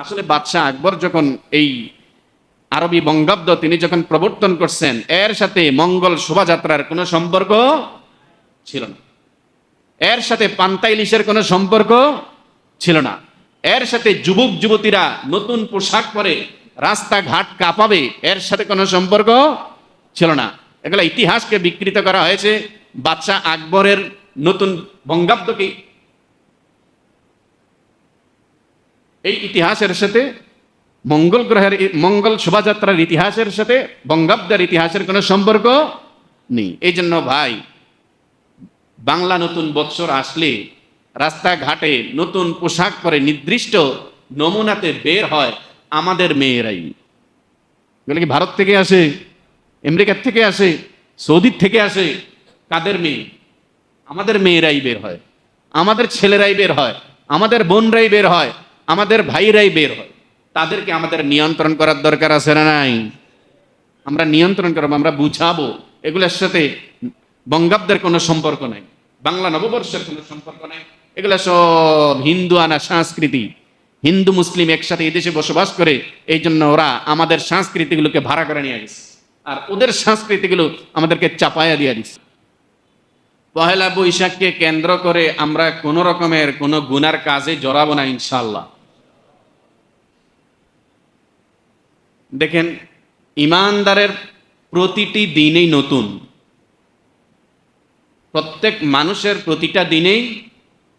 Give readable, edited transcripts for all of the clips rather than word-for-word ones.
আসলে বাদশাহ আকবর যখন এই আরবি বঙ্গাব্দ তিনি যখন প্রবর্তন করছেন, এর সাথে মঙ্গল শোভাযাত্রার কোনো সম্পর্ক ছিল না, এর সাথে পান্তা ইলিশের কোনো সম্পর্ক ছিল না, এর সাথে যুবক যুবতীরা নতুন পোশাক পরে রাস্তাঘাট কাঁপাবে এর সাথে কোনো সম্পর্ক ছিল না। এগুলো ইতিহাসকে বিকৃত করা হয়েছে বাদশাহ আকবরের নতুন বঙ্গাব্দকে এই ইতিহাসের সাথে, মঙ্গল গ্রহের মঙ্গল শোভাযাত্রার ইতিহাসের সাথে বঙ্গাব্দের ইতিহাসের কোনো সম্পর্ক নেই। এই জন্য ভাই, বাংলা নতুন বৎসর আসলে রাস্তাঘাটে নতুন পোশাক পরে নির্দিষ্ট নমুনাতে বের হয় আমাদের মেয়েরাই। এগুলো কি ভারত থেকে আসে, আমেরিকার থেকে আসে, সৌদির থেকে আসে? কাদের মেয়ে? আমাদের মেয়েরাই বের হয়, আমাদের ছেলেরাই বের হয়, আমাদের বোনরাই বের হয়, আমাদের ভাইরাই বের হয়। তাদেরকে আমাদের নিয়ন্ত্রণ করার দরকার আছে না নাই? আমরা নিয়ন্ত্রণ করবো, আমরা বুঝাবো এগুলোর সাথে বঙ্গাব্দের কোনো সম্পর্ক নাই, বাংলা নববর্ষের কোনো সম্পর্ক নাই। এগুলো সব হিন্দু আনা সংস্কৃতি। হিন্দু মুসলিম একসাথে এদেশে বসবাস করে, এই জন্য ওরা আমাদের সংস্কৃতিগুলোকে ভাড়া করে নিয়ে গেছে, আর ওদের সংস্কৃতিগুলো আমাদেরকে চাপায়া দিয়ে দিচ্ছে। পহেলা বৈশাখকে কেন্দ্র করে আমরা কোন রকমের কোন গুনার কাজে জড়াবো না ইনশাআল্লাহ। দেখেন, ইমানদারের প্রতিটি দিনেই নতুন, প্রত্যেক মানুষের প্রতিটা দিনেই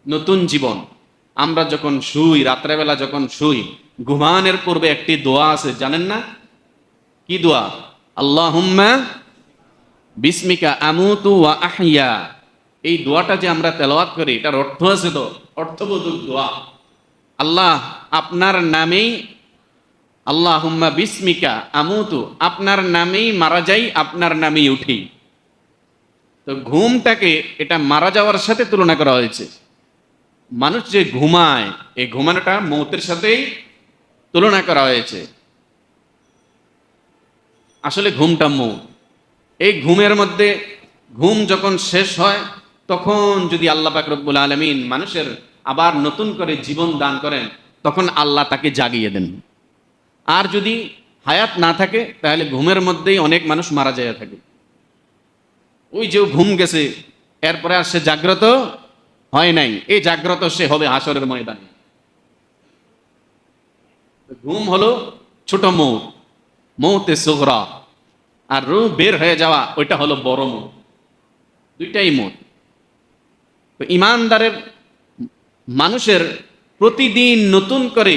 নতুন জীবন। আমরা যখন শুই, রাত্রেবেলা যখন শুই, ঘুমানোর পূর্বে একটি দোয়া আছে, জানেন না? কি দোয়া? আল্লাহুম্মা বিসমিকা আমুতু ওয়া আহইয়া। এই দোয়াটা যে আমরা তেলাওয়াত করি, এটার অর্থ আছে তো, অর্থবোধক দোয়া। আল্লাহ, আপনার নামেই, আল্লাহুম্মা বিসমিকা আমুতু, আপনার নামেই মারা যাই, আপনার নামেই উঠি। তো ঘুমটাকে এটা মারা যাওয়ার সাথে তুলনা করা হয়েছে। মানুষ যে ঘুমায়, এই ঘুমানোটা মৌতের সাথেই তুলনা করা হয়েছে। আসলে ঘুমটা মৌত। এই ঘুমের মধ্যে, ঘুম যখন শেষ হয়, তখন যদি আল্লাহ পাক রব্বুল আলামিন মানুষের আবার নতুন করে জীবন দান করেন, তখন আল্লাহ তাকে জাগিয়ে দেন। আর যদি হায়াত না থাকে, তাহলে ঘুমের মধ্যেই অনেক মানুষ মারা যায় থাকে। ওই যে ঘুম গেছে, এরপরে আর সে জাগ্রত হয় নাই, এই জাগ্রত সে হবে হাসরের ময়দানে। ঘুম হলো ছোট মৌত, মৌতে সুগরা। আর রূহ বের হয়ে যাওয়া, ওইটা হলো বড় মৌত। দুইটাই মৌত। তো ইমানদারের মানুষের প্রতিদিন নতুন করে